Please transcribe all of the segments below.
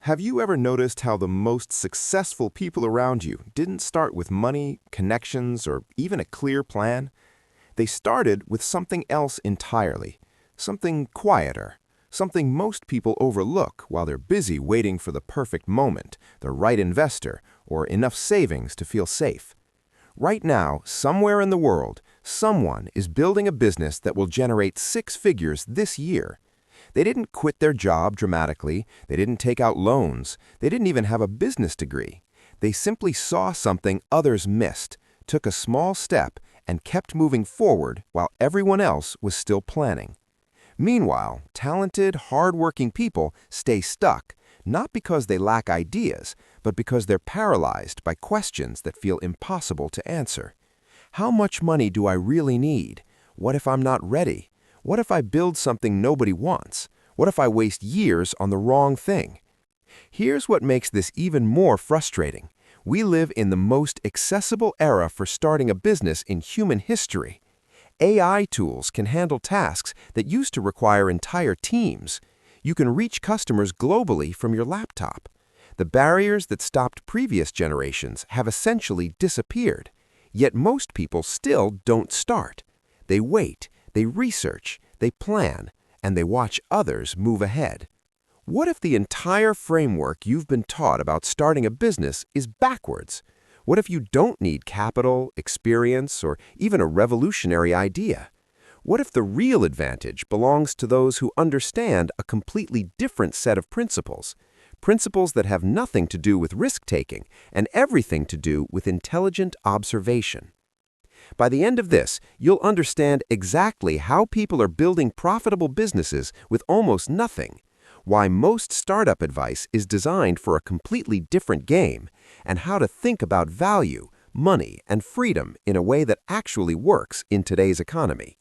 Have you ever noticed how the most successful people around you didn't start with money, connections, or even a clear plan? They started with something else entirely, something quieter, something most people overlook while they're busy waiting for the perfect moment, the right investor, or enough savings to feel safe. Right now, somewhere in the world, someone is building a business that will generate six figures this year. They didn't quit their job dramatically, they didn't take out loans, they didn't even have a business degree. They simply saw something others missed, took a small step, and kept moving forward while everyone else was still planning. Meanwhile, talented, hard-working people stay stuck, not because they lack ideas, but because they're paralyzed by questions that feel impossible to answer. How much money do I really need? What if I'm not ready? What if I build something nobody wants? What if I waste years on the wrong thing? Here's what makes this even more frustrating. We live in the most accessible era for starting a business in human history. AI tools can handle tasks that used to require entire teams. You can reach customers globally from your laptop. The barriers that stopped previous generations have essentially disappeared. Yet most people still don't start. They wait, they research, they plan, and they watch others move ahead. What if the entire framework you've been taught about starting a business is backwards? What if you don't need capital, experience, or even a revolutionary idea? What if the real advantage belongs to those who understand a completely different set of principles? Principles that have nothing to do with risk-taking and everything to do with intelligent observation. By the end of this, you'll understand exactly how people are building profitable businesses with almost nothing, why most startup advice is designed for a completely different game, and how to think about value, money, and freedom in a way that actually works in today's economy.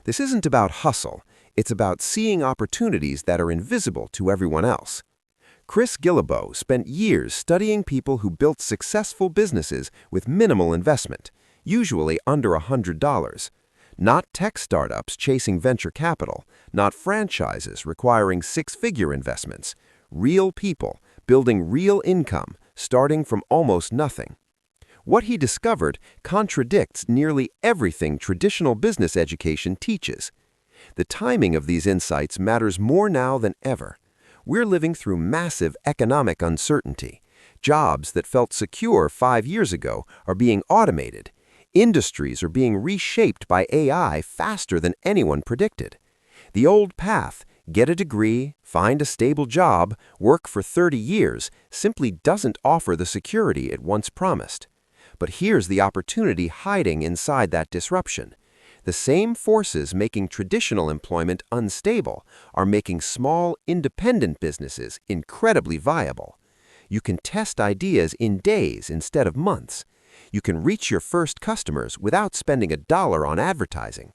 This isn't about hustle, it's about seeing opportunities that are invisible to everyone else. Chris Guillebeau spent years studying people who built successful businesses with minimal investment, usually under $100. Not tech startups chasing venture capital, not franchises requiring six-figure investments. Real people building real income, starting from almost nothing. What he discovered contradicts nearly everything traditional business education teaches. The timing of these insights matters more now than ever. We're living through massive economic uncertainty. Jobs that felt secure 5 years ago are being automated. Industries are being reshaped by AI faster than anyone predicted. The old path, get a degree, find a stable job, work for 30 years, simply doesn't offer the security it once promised. But here's the opportunity hiding inside that disruption. The same forces making traditional employment unstable are making small, independent businesses incredibly viable. You can test ideas in days instead of months. You can reach your first customers without spending a dollar on advertising.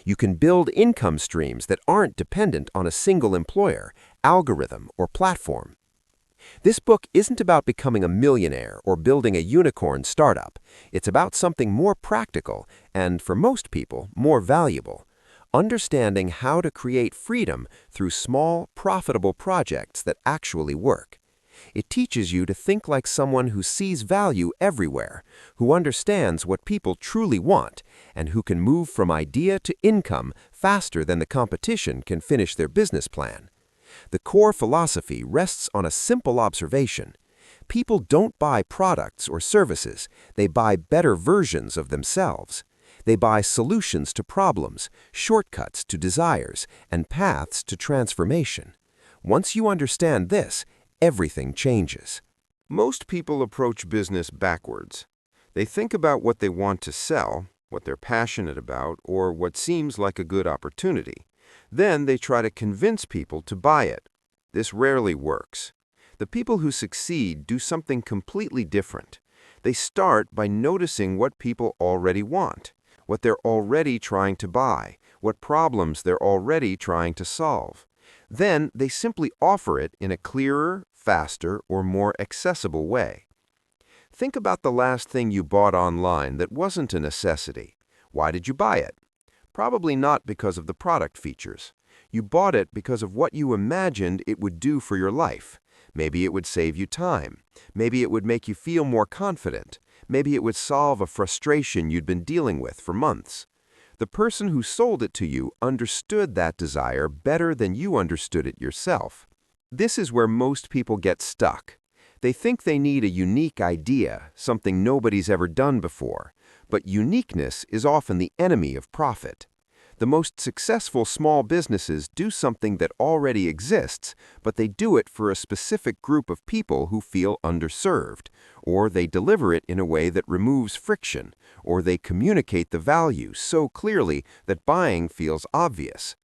You can build income streams that aren't dependent on a single employer, algorithm, or platform. This book isn't about becoming a millionaire or building a unicorn startup. It's about something more practical and, for most people, more valuable. Understanding how to create freedom through small, profitable projects that actually work. It teaches you to think like someone who sees value everywhere, who understands what people truly want, and who can move from idea to income faster than the competition can finish their business plan. The core philosophy rests on a simple observation. People don't buy products or services, they buy better versions of themselves. They buy solutions to problems, shortcuts to desires, and paths to transformation. Once you understand this, everything changes. Most people approach business backwards. They think about what they want to sell, what they're passionate about, or what seems like a good opportunity. Then they try to convince people to buy it. This rarely works. The people who succeed do something completely different. They start by noticing what people already want, what they're already trying to buy, what problems they're already trying to solve. Then they simply offer it in a clearer, faster, or more accessible way. Think about the last thing you bought online that wasn't a necessity. Why did you buy it? Probably not because of the product features. You bought it because of what you imagined it would do for your life. Maybe it would save you time. Maybe it would make you feel more confident. Maybe it would solve a frustration you'd been dealing with for months. The person who sold it to you understood that desire better than you understood it yourself. This is where most people get stuck. They think they need a unique idea, something nobody's ever done before. But uniqueness is often the enemy of profit. The most successful small businesses do something that already exists, but they do it for a specific group of people who feel underserved, or they deliver it in a way that removes friction, or they communicate the value so clearly that buying feels obvious.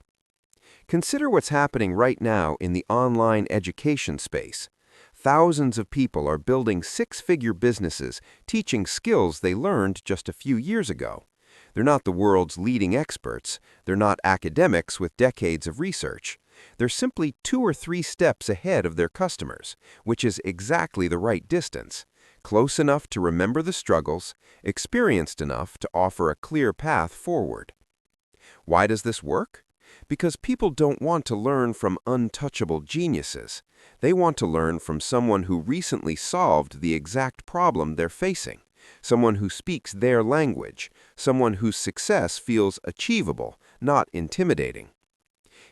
Consider what's happening right now in the online education space. Thousands of people are building six-figure businesses teaching skills they learned just a few years ago. They're not the world's leading experts. They're not academics with decades of research. They're simply 2 or 3 steps ahead of their customers, which is exactly the right distance. Close enough to remember the struggles, experienced enough to offer a clear path forward. Why does this work? Because people don't want to learn from untouchable geniuses. They want to learn from someone who recently solved the exact problem they're facing. Someone who speaks their language, someone whose success feels achievable, not intimidating.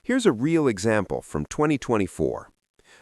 Here's a real example from 2024.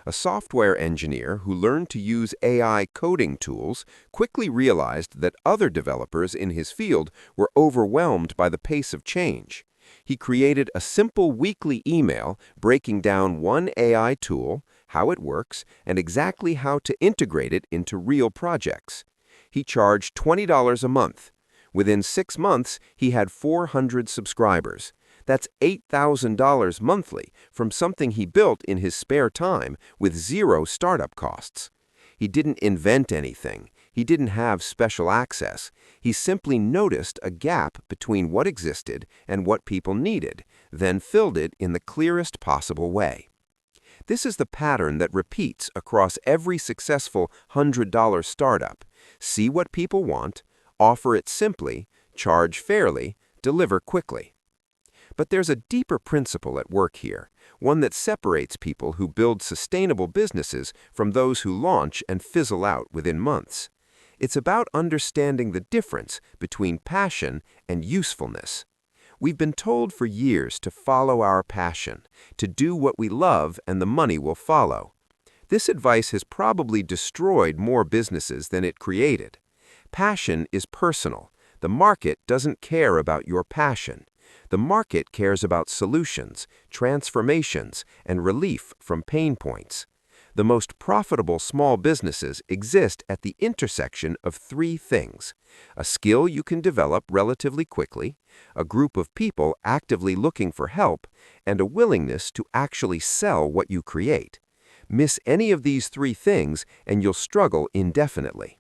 A software engineer who learned to use AI coding tools quickly realized that other developers in his field were overwhelmed by the pace of change. He created a simple weekly email breaking down one AI tool, how it works, and exactly how to integrate it into real projects. He charged $20 a month. Within 6 months, he had 400 subscribers. That's $8,000 monthly from something he built in his spare time with 0 startup costs. He didn't invent anything. He didn't have special access. He simply noticed a gap between what existed and what people needed, then filled it in the clearest possible way. This is the pattern that repeats across every successful $100 startup. See what people want, offer it simply, charge fairly, deliver quickly. But there's a deeper principle at work here, one that separates people who build sustainable businesses from those who launch and fizzle out within months. It's about understanding the difference between passion and usefulness. We've been told for years to follow our passion, to do what we love and the money will follow. This advice has probably destroyed more businesses than it created. Passion is personal. The market doesn't care about your passion. The market cares about solutions, transformations, and relief from pain points. The most profitable small businesses exist at the intersection of 3 things: a skill you can develop relatively quickly, a group of people actively looking for help, and a willingness to actually sell what you create. Miss any of these 3 things and you'll struggle indefinitely.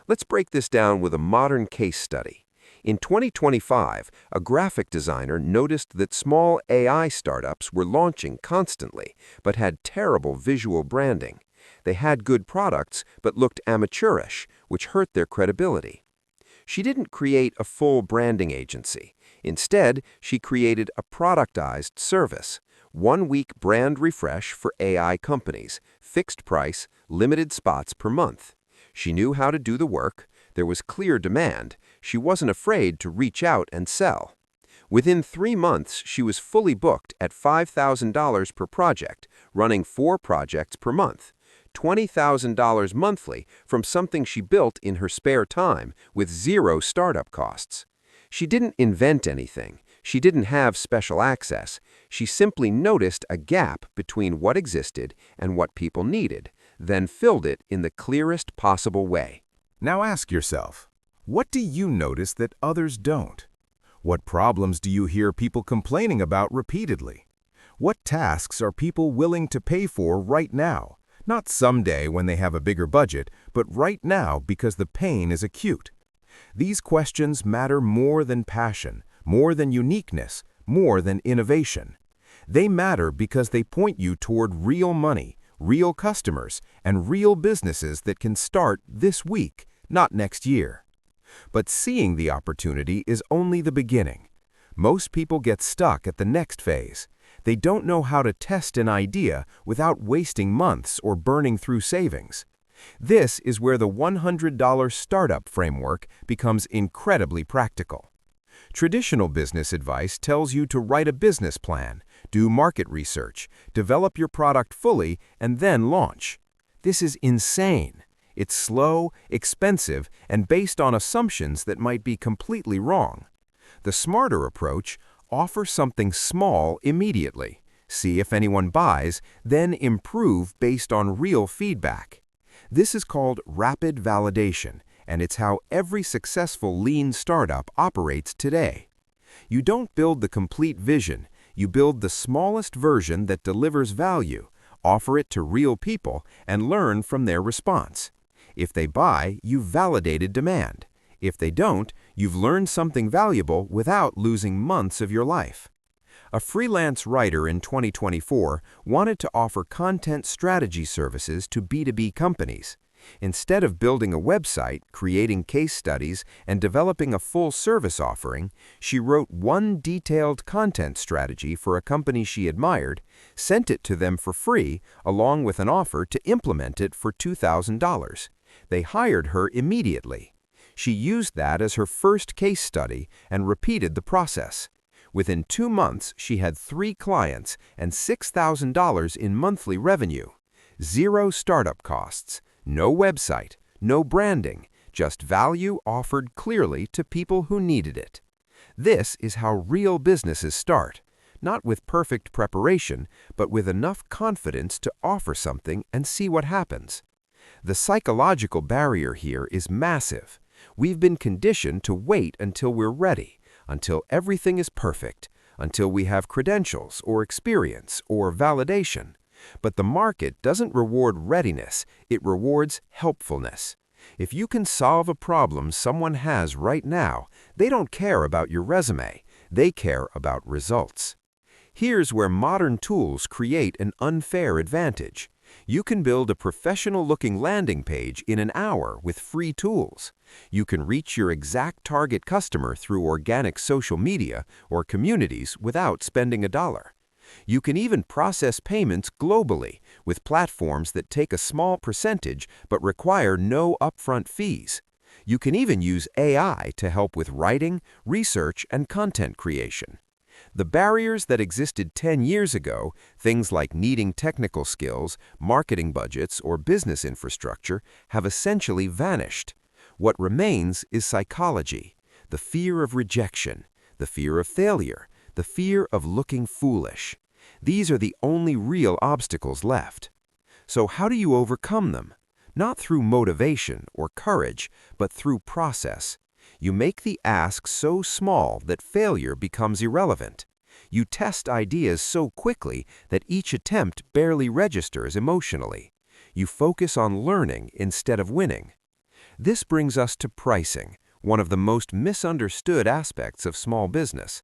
Let's break this down with a modern case study. In 2025, a graphic designer noticed that small AI startups were launching constantly, but had terrible visual branding. They had good products, but looked amateurish, which hurt their credibility. She didn't create a full branding agency. Instead, she created a productized service. 1-week brand refresh for AI companies, fixed price, limited spots per month. She knew how to do the work. There was clear demand. She wasn't afraid to reach out and sell. Within 3 months, she was fully booked at $5,000 per project, running 4 projects per month. $20,000 monthly from something she built in her spare time with 0 startup costs. She didn't invent anything. She didn't have special access. She simply noticed a gap between what existed and what people needed, then filled it in the clearest possible way. Now ask yourself, what do you notice that others don't? What problems do you hear people complaining about repeatedly? What tasks are people willing to pay for right now? Not someday when they have a bigger budget, but right now because the pain is acute. These questions matter more than passion, more than uniqueness, more than innovation. They matter because they point you toward real money, real customers, and real businesses that can start this week, not next year. But seeing the opportunity is only the beginning. Most people get stuck at the next phase. They don't know how to test an idea without wasting months or burning through savings. This is where the $100 startup framework becomes incredibly practical. Traditional business advice tells you to write a business plan, do market research, develop your product fully, and then launch. This is insane. It's slow, expensive, and based on assumptions that might be completely wrong. The smarter approach: offer something small immediately, see if anyone buys, then improve based on real feedback. This is called rapid validation, and it's how every successful lean startup operates today. You don't build the complete vision, you build the smallest version that delivers value, offer it to real people, and learn from their response. If they buy, you've validated demand. If they don't, you've learned something valuable without losing months of your life. A freelance writer in 2024 wanted to offer content strategy services to B2B companies. Instead of building a website, creating case studies, and developing a full service offering, she wrote one detailed content strategy for a company she admired, sent it to them for free, along with an offer to implement it for $2,000. They hired her immediately. She used that as her first case study and repeated the process. Within 2 months, she had 3 clients and $6,000 in monthly revenue. 0 startup costs, no website, no branding, just value offered clearly to people who needed it. This is how real businesses start, not with perfect preparation, but with enough confidence to offer something and see what happens. The psychological barrier here is massive. We've been conditioned to wait until we're ready, until everything is perfect, until we have credentials or experience or validation. But the market doesn't reward readiness, it rewards helpfulness. If you can solve a problem someone has right now, they don't care about your resume, they care about results. Here's where modern tools create an unfair advantage. You can build a professional-looking landing page in an hour with free tools. You can reach your exact target customer through organic social media or communities without spending $1. You can even process payments globally with platforms that take a small percentage but require no upfront fees. You can even use AI to help with writing, research, and content creation. The barriers that existed 10 years ago, things like needing technical skills, marketing budgets, or business infrastructure, have essentially vanished. What remains is psychology, the fear of rejection, the fear of failure, the fear of looking foolish. These are the only real obstacles left. So how do you overcome them? Not through motivation or courage, but through process. You make the ask so small that failure becomes irrelevant. You test ideas so quickly that each attempt barely registers emotionally. You focus on learning instead of winning. This brings us to pricing, one of the most misunderstood aspects of small business.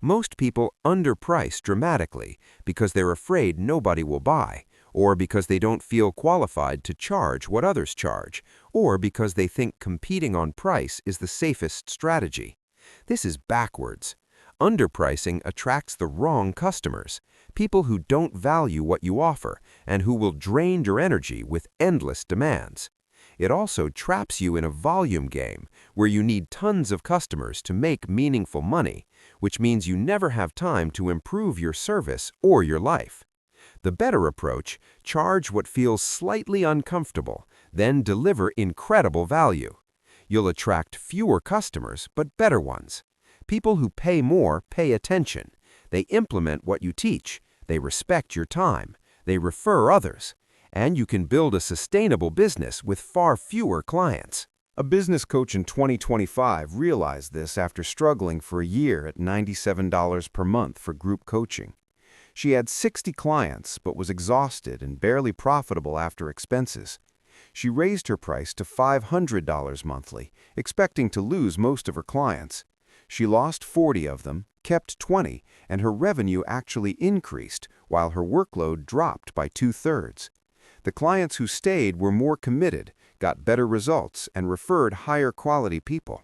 Most people underprice dramatically because they're afraid nobody will buy, or because they don't feel qualified to charge what others charge, or because they think competing on price is the safest strategy. This is backwards. Underpricing attracts the wrong customers, people who don't value what you offer and who will drain your energy with endless demands. It also traps you in a volume game where you need tons of customers to make meaningful money, which means you never have time to improve your service or your life. The better approach: charge what feels slightly uncomfortable, then deliver incredible value. You'll attract fewer customers, but better ones. People who pay more pay attention. They implement what you teach. They respect your time. They refer others. And you can build a sustainable business with far fewer clients. A business coach in 2025 realized this after struggling for a year at $97 per month for group coaching. She had 60 clients but was exhausted and barely profitable after expenses. She raised her price to $500 monthly, expecting to lose most of her clients. She lost 40 of them, kept 20, and her revenue actually increased while her workload dropped by 2/3. The clients who stayed were more committed, got better results, and referred higher quality people.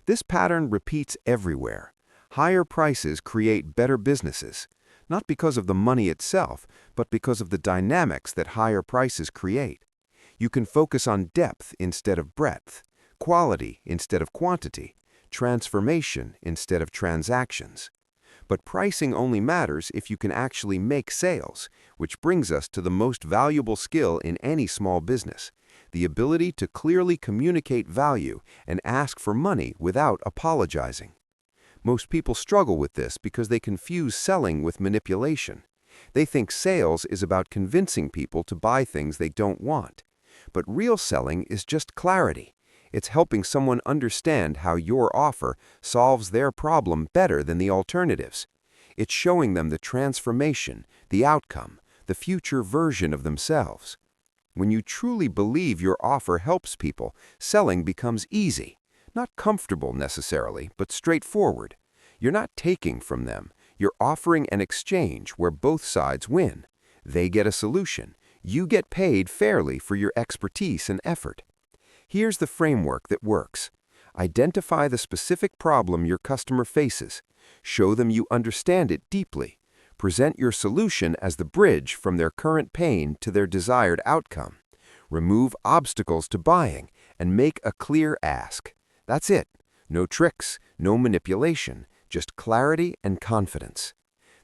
This pattern repeats everywhere. Higher prices create better businesses, not because of the money itself, but because of the dynamics that higher prices create. You can focus on depth instead of breadth, quality instead of quantity, transformation instead of transactions. But pricing only matters if you can actually make sales, which brings us to the most valuable skill in any small business, the ability to clearly communicate value and ask for money without apologizing. Most people struggle with this because they confuse selling with manipulation. They think sales is about convincing people to buy things they don't want. But real selling is just clarity. It's helping someone understand how your offer solves their problem better than the alternatives. It's showing them the transformation, the outcome, the future version of themselves. When you truly believe your offer helps people, selling becomes easy. Not comfortable necessarily, but straightforward. You're not taking from them. You're offering an exchange where both sides win. They get a solution. You get paid fairly for your expertise and effort. Here's the framework that works. Identify the specific problem your customer faces. Show them you understand it deeply. Present your solution as the bridge from their current pain to their desired outcome. Remove obstacles to buying and make a clear ask. That's it. No tricks, no manipulation, just clarity and confidence.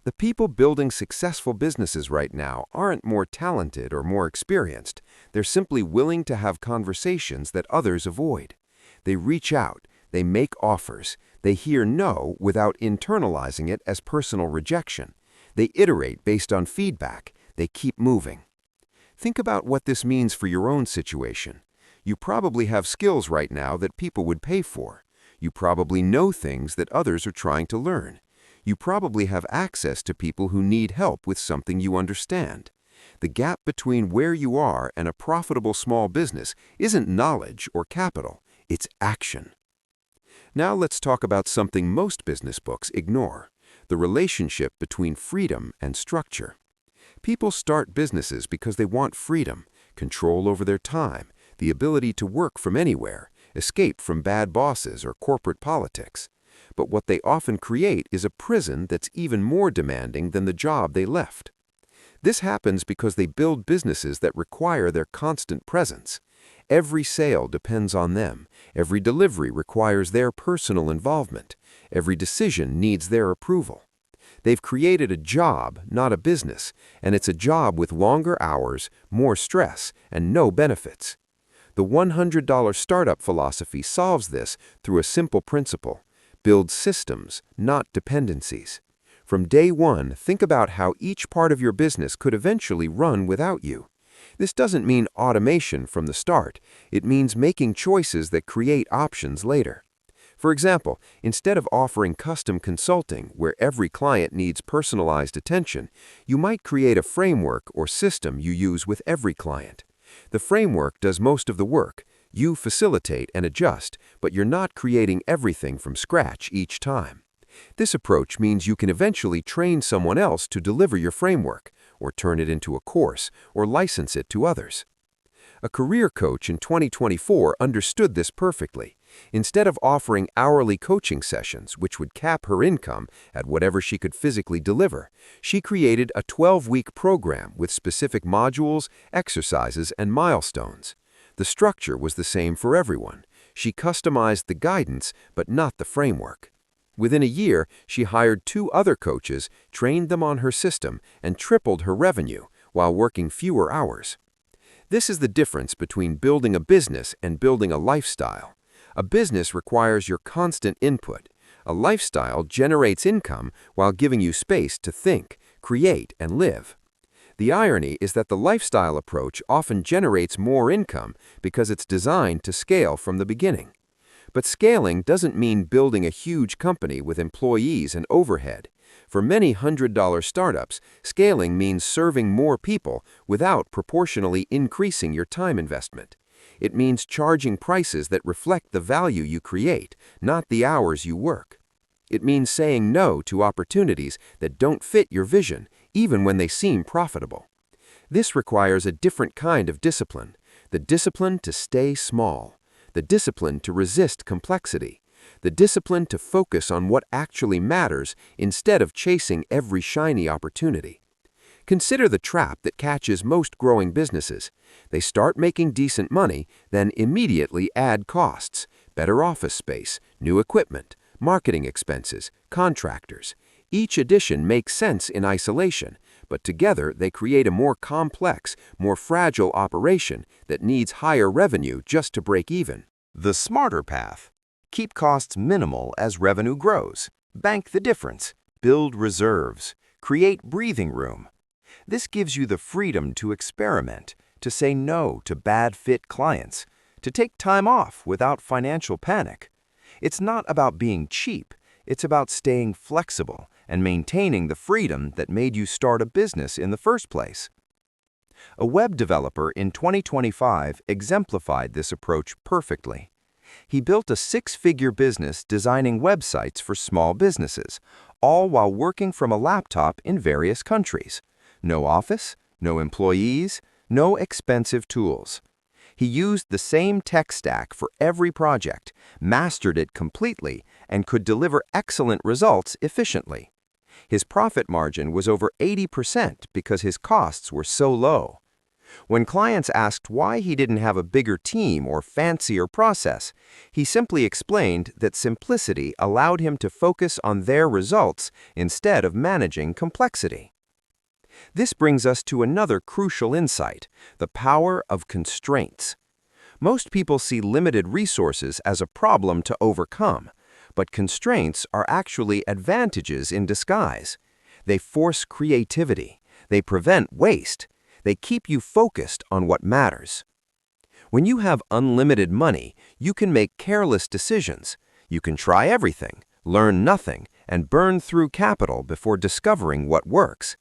The people building successful businesses right now aren't more talented or more experienced. They're simply willing to have conversations that others avoid. They reach out, they make offers, they hear no without internalizing it as personal rejection. They iterate based on feedback, they keep moving. Think about what this means for your own situation. You probably have skills right now that people would pay for. You probably know things that others are trying to learn. You probably have access to people who need help with something you understand. The gap between where you are and a profitable small business isn't knowledge or capital, it's action. Now let's talk about something most business books ignore, the relationship between freedom and structure. People start businesses because they want freedom, control over their time, the ability to work from anywhere, escape from bad bosses or corporate politics. But what they often create is a prison that's even more demanding than the job they left. This happens because they build businesses that require their constant presence. Every sale depends on them. Every delivery requires their personal involvement. Every decision needs their approval. They've created a job, not a business, and it's a job with longer hours, more stress, and no benefits. The $100 startup philosophy solves this through a simple principle. Build systems, not dependencies. From day one, think about how each part of your business could eventually run without you. This doesn't mean automation from the start. It means making choices that create options later. For example, instead of offering custom consulting where every client needs personalized attention, you might create a framework or system you use with every client. The framework does most of the work. You facilitate and adjust, but you're not creating everything from scratch each time. This approach means you can eventually train someone else to deliver your framework, or turn it into a course, or license it to others. A career coach in 2024 understood this perfectly. Instead of offering hourly coaching sessions, which would cap her income at whatever she could physically deliver, she created a 12-week program with specific modules, exercises, and milestones. The structure was the same for everyone. She customized the guidance, but not the framework. Within a year, she hired 2 other coaches, trained them on her system, and tripled her revenue while working fewer hours. This is the difference between building a business and building a lifestyle. A business requires your constant input. A lifestyle generates income while giving you space to think, create, and live. The irony is that the lifestyle approach often generates more income because it's designed to scale from the beginning. But scaling doesn't mean building a huge company with employees and overhead. For many $100 startups, scaling means serving more people without proportionally increasing your time investment. It means charging prices that reflect the value you create, not the hours you work. It means saying no to opportunities that don't fit your vision, even when they seem profitable. This requires a different kind of discipline, the discipline to stay small, the discipline to resist complexity, The discipline to focus on what actually matters instead of chasing every shiny opportunity. Consider the trap that catches most growing businesses. They start making decent money, then immediately add costs, better office space, new equipment, marketing expenses, contractors. Each addition makes sense in isolation, but together they create a more complex, more fragile operation that needs higher revenue just to break even. The smarter path. Keep costs minimal as revenue grows. Bank the difference. Build reserves. Create breathing room. This gives you the freedom to experiment, to say no to bad-fit clients, to take time off without financial panic. It's not about being cheap. It's about staying flexible and maintaining the freedom that made you start a business in the first place. A web developer in 2025 exemplified this approach perfectly. He built a six-figure business designing websites for small businesses, all while working from a laptop in various countries. No office, no employees, no expensive tools. He used the same tech stack for every project, mastered it completely, and could deliver excellent results efficiently. His profit margin was over 80% because his costs were so low. When clients asked why he didn't have a bigger team or fancier process, he simply explained that simplicity allowed him to focus on their results instead of managing complexity. This brings us to another crucial insight: the power of constraints. Most people see limited resources as a problem to overcome, but constraints are actually advantages in disguise. They force creativity. They prevent waste. They keep you focused on what matters. When you have unlimited money, you can make careless decisions. You can try everything, learn nothing, and burn through capital before discovering what works.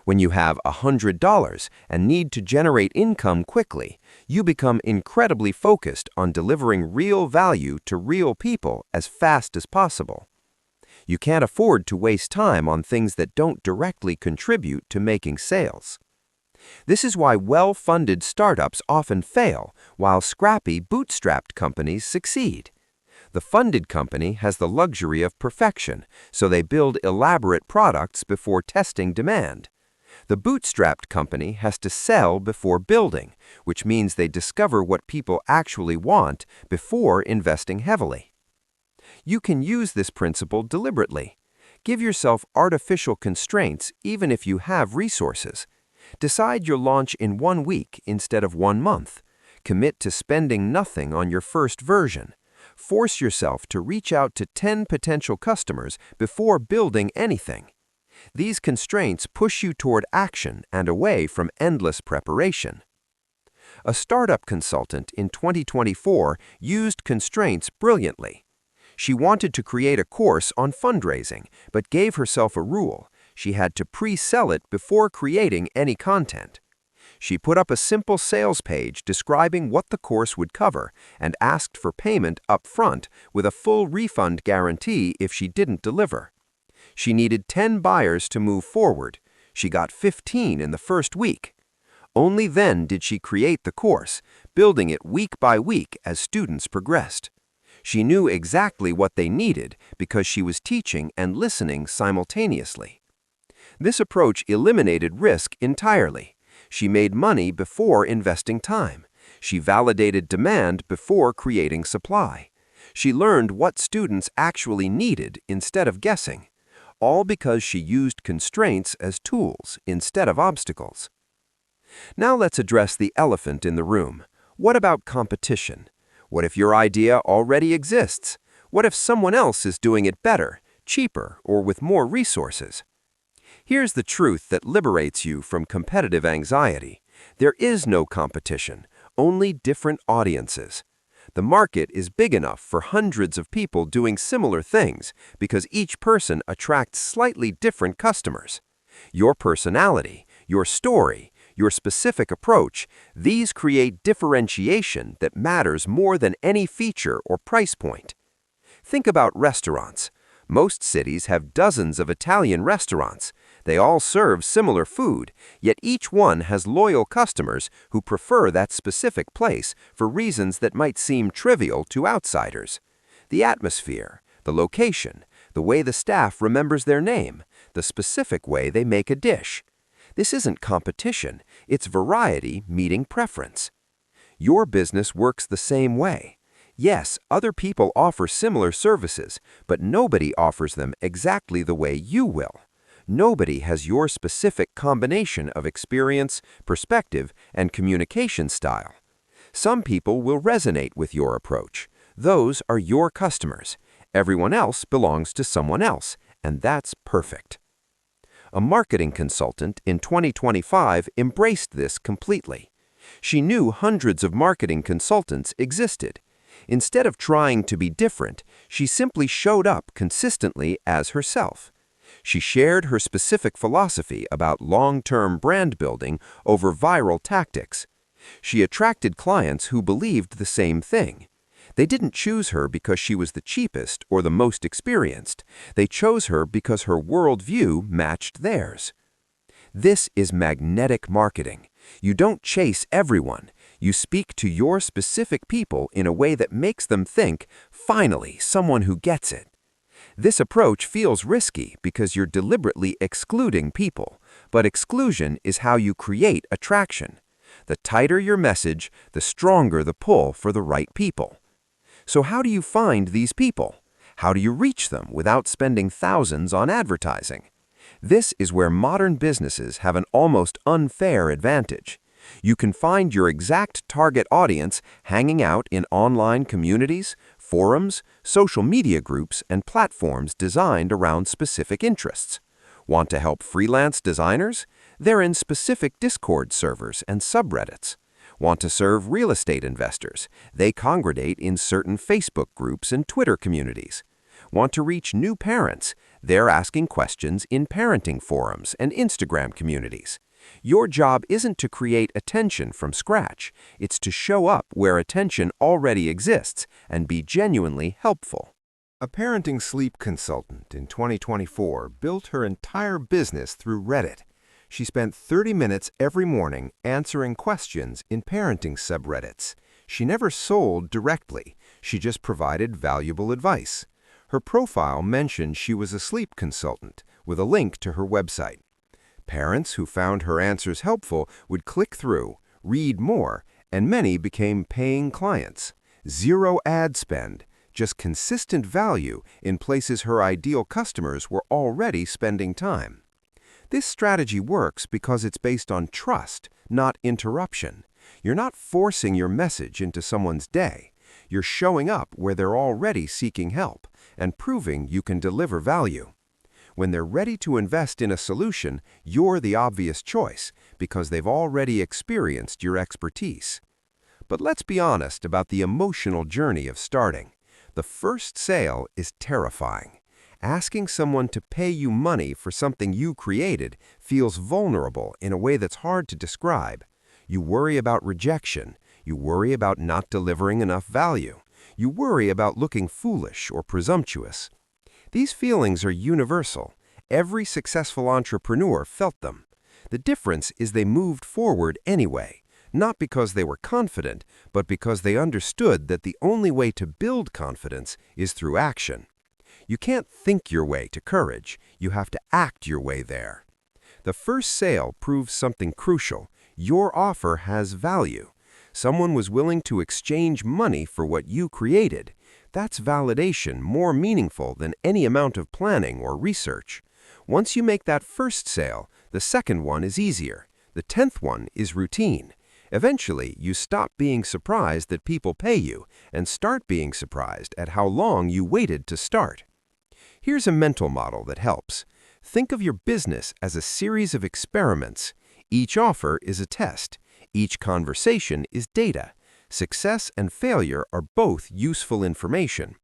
When you have $100 and need to generate income quickly, you become incredibly focused on delivering real value to real people as fast as possible. You can't afford to waste time on things that don't directly contribute to making sales. This is why well-funded startups often fail, while scrappy, bootstrapped companies succeed. The funded company has the luxury of perfection, so they build elaborate products before testing demand. The bootstrapped company has to sell before building, which means they discover what people actually want before investing heavily. You can use this principle deliberately. Give yourself artificial constraints even if you have resources. Decide your launch in 1 week instead of 1 month. Commit to spending nothing on your first version. Force yourself to reach out to 10 potential customers before building anything. These constraints push you toward action and away from endless preparation. A startup consultant in 2024 used constraints brilliantly. She wanted to create a course on fundraising, but gave herself a rule: she had to pre-sell it before creating any content. She put up a simple sales page describing what the course would cover and asked for payment up front with a full refund guarantee if she didn't deliver. She needed 10 buyers to move forward. She got 15 in the first week. Only then did she create the course, building it week by week as students progressed. She knew exactly what they needed because she was teaching and listening simultaneously. This approach eliminated risk entirely. She made money before investing time. She validated demand before creating supply. She learned what students actually needed instead of guessing, all because she used constraints as tools instead of obstacles. Now let's address the elephant in the room. What about competition? What if your idea already exists? What if someone else is doing it better, cheaper, or with more resources? Here's the truth that liberates you from competitive anxiety. There is no competition, only different audiences. The market is big enough for hundreds of people doing similar things because each person attracts slightly different customers. Your personality, your story, your specific approach, these create differentiation that matters more than any feature or price point. Think about restaurants. Most cities have dozens of Italian restaurants. They all serve similar food, yet each one has loyal customers who prefer that specific place for reasons that might seem trivial to outsiders. The atmosphere, the location, the way the staff remembers their name, the specific way they make a dish. This isn't competition, it's variety meeting preference. Your business works the same way. Yes, other people offer similar services, but nobody offers them exactly the way you will. Nobody has your specific combination of experience, perspective, and communication style. Some people will resonate with your approach. Those are your customers. Everyone else belongs to someone else, and that's perfect. A marketing consultant in 2025 embraced this completely. She knew hundreds of marketing consultants existed. Instead of trying to be different, she simply showed up consistently as herself. She shared her specific philosophy about long-term brand building over viral tactics. She attracted clients who believed the same thing. They didn't choose her because she was the cheapest or the most experienced. They chose her because her worldview matched theirs. This is magnetic marketing. You don't chase everyone. You speak to your specific people in a way that makes them think, finally, someone who gets it. This approach feels risky because you're deliberately excluding people, but exclusion is how you create attraction. The tighter your message, the stronger the pull for the right people. So how do you find these people? How do you reach them without spending thousands on advertising? This is where modern businesses have an almost unfair advantage. You can find your exact target audience hanging out in online communities, forums, social media groups, and platforms designed around specific interests. Want to help freelance designers? They're in specific Discord servers and subreddits. Want to serve real estate investors? They congregate in certain Facebook groups and Twitter communities. Want to reach new parents? They're asking questions in parenting forums and Instagram communities. Your job isn't to create attention from scratch. It's to show up where attention already exists and be genuinely helpful. A parenting sleep consultant in 2024 built her entire business through Reddit. She spent 30 minutes every morning answering questions in parenting subreddits. She never sold directly. She just provided valuable advice. Her profile mentioned she was a sleep consultant, with a link to her website. Parents who found her answers helpful would click through, read more, and many became paying clients. Zero ad spend, just consistent value in places her ideal customers were already spending time. This strategy works because it's based on trust, not interruption. You're not forcing your message into someone's day. You're showing up where they're already seeking help and proving you can deliver value. When they're ready to invest in a solution, you're the obvious choice because they've already experienced your expertise. But let's be honest about the emotional journey of starting. The first sale is terrifying. Asking someone to pay you money for something you created feels vulnerable in a way that's hard to describe. You worry about rejection. You worry about not delivering enough value. You worry about looking foolish or presumptuous. These feelings are universal. Every successful entrepreneur felt them. The difference is they moved forward anyway, not because they were confident, but because they understood that the only way to build confidence is through action. You can't think your way to courage. You have to act your way there. The first sale proves something crucial. Your offer has value. Someone was willing to exchange money for what you created. That's validation more meaningful than any amount of planning or research. Once you make that first sale, the second one is easier. The 10th one is routine. Eventually, you stop being surprised that people pay you and start being surprised at how long you waited to start. Here's a mental model that helps. Think of your business as a series of experiments. Each offer is a test. Each conversation is data. Success and failure are both useful information.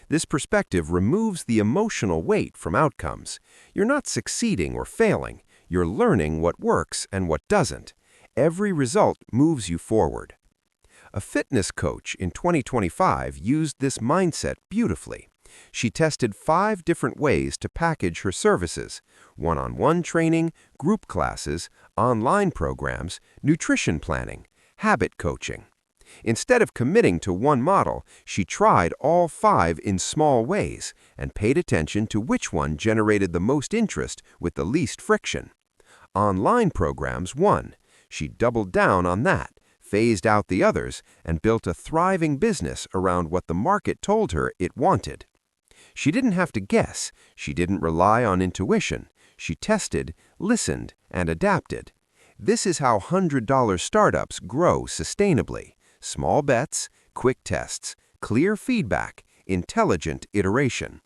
This perspective removes the emotional weight from outcomes. You're not succeeding or failing. You're learning what works and what doesn't. Every result moves you forward. A fitness coach in 2025 used this mindset beautifully. She tested 5 different ways to package her services: one-on-one training, group classes, online programs, nutrition planning, habit coaching. Instead of committing to one model, she tried all 5 in small ways and paid attention to which one generated the most interest with the least friction. Online programs won. She doubled down on that, phased out the others, and built a thriving business around what the market told her it wanted. She didn't have to guess. She didn't rely on intuition. She tested, listened, and adapted. This is how $100 startups grow sustainably. Small bets, quick tests, clear feedback, intelligent iteration.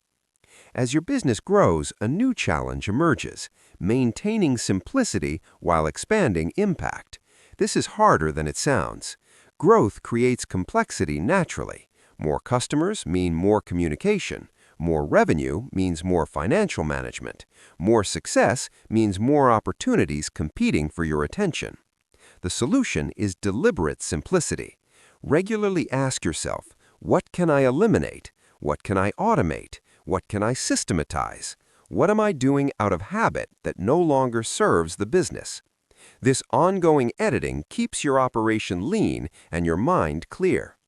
As your business grows, a new challenge emerges: maintaining simplicity while expanding impact. This is harder than it sounds. Growth creates complexity naturally. More customers mean more communication. More revenue means more financial management. More success means more opportunities competing for your attention. The solution is deliberate simplicity. Regularly ask yourself, what can I eliminate? What can I automate? What can I systematize? What am I doing out of habit that no longer serves the business? This ongoing editing keeps your operation lean and your mind clear.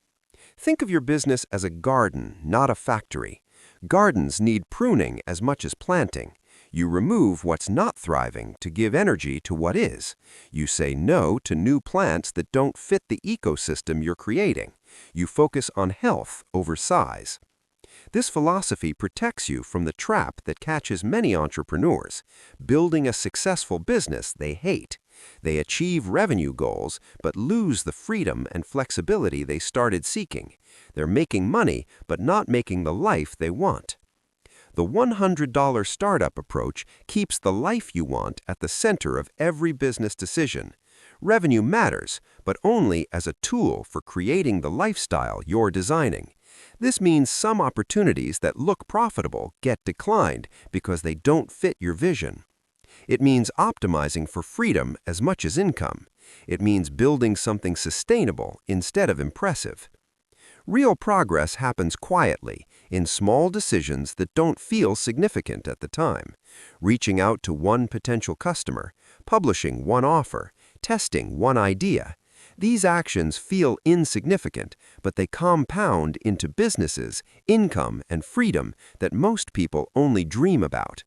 Think of your business as a garden, not a factory. Gardens need pruning as much as planting. You remove what's not thriving to give energy to what is. You say no to new plants that don't fit the ecosystem you're creating. You focus on health over size. This philosophy protects you from the trap that catches many entrepreneurs, building a successful business they hate. They achieve revenue goals, but lose the freedom and flexibility they started seeking. They're making money, but not making the life they want. The $100 startup approach keeps the life you want at the center of every business decision. Revenue matters, but only as a tool for creating the lifestyle you're designing. This means some opportunities that look profitable get declined because they don't fit your vision. It means optimizing for freedom as much as income. It means building something sustainable instead of impressive. Real progress happens quietly, in small decisions that don't feel significant at the time. Reaching out to one potential customer, publishing one offer, testing one idea. These actions feel insignificant, but they compound into businesses, income, and freedom that most people only dream about.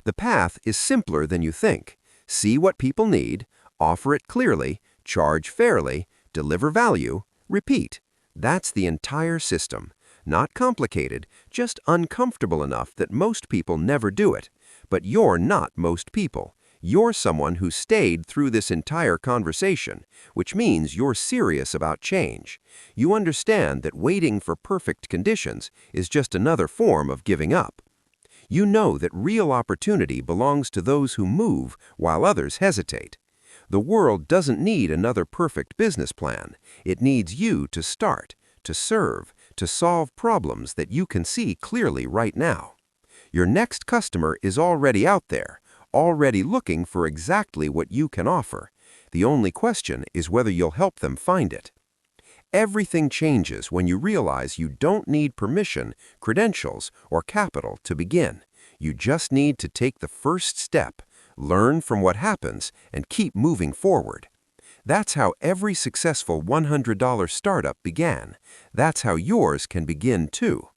The path is simpler than you think. See what people need, offer it clearly, charge fairly, deliver value, repeat. That's the entire system. Not complicated, just uncomfortable enough that most people never do it. But you're not most people. You're someone who stayed through this entire conversation, which means you're serious about change. You understand that waiting for perfect conditions is just another form of giving up. You know that real opportunity belongs to those who move while others hesitate. The world doesn't need another perfect business plan. It needs you to start, to serve, to solve problems that you can see clearly right now. Your next customer is already out there, already looking for exactly what you can offer. The only question is whether you'll help them find it. Everything changes when you realize you don't need permission, credentials, or capital to begin. You just need to take the first step, learn from what happens, and keep moving forward. That's how every successful $100 startup began. That's how yours can begin too.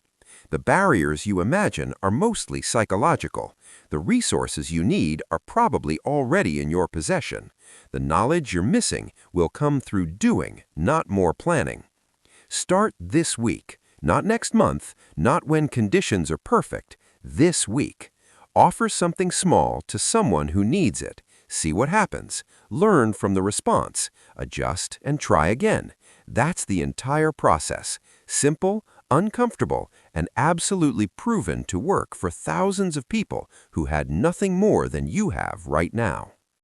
The barriers you imagine are mostly psychological. The resources you need are probably already in your possession. The knowledge you're missing will come through doing, not more planning. Start this week, not next month, not when conditions are perfect, this week. Offer something small to someone who needs it. See what happens. Learn from the response. Adjust and try again. That's the entire process. Simple, uncomfortable, and absolutely proven to work for thousands of people who had nothing more than you have right now.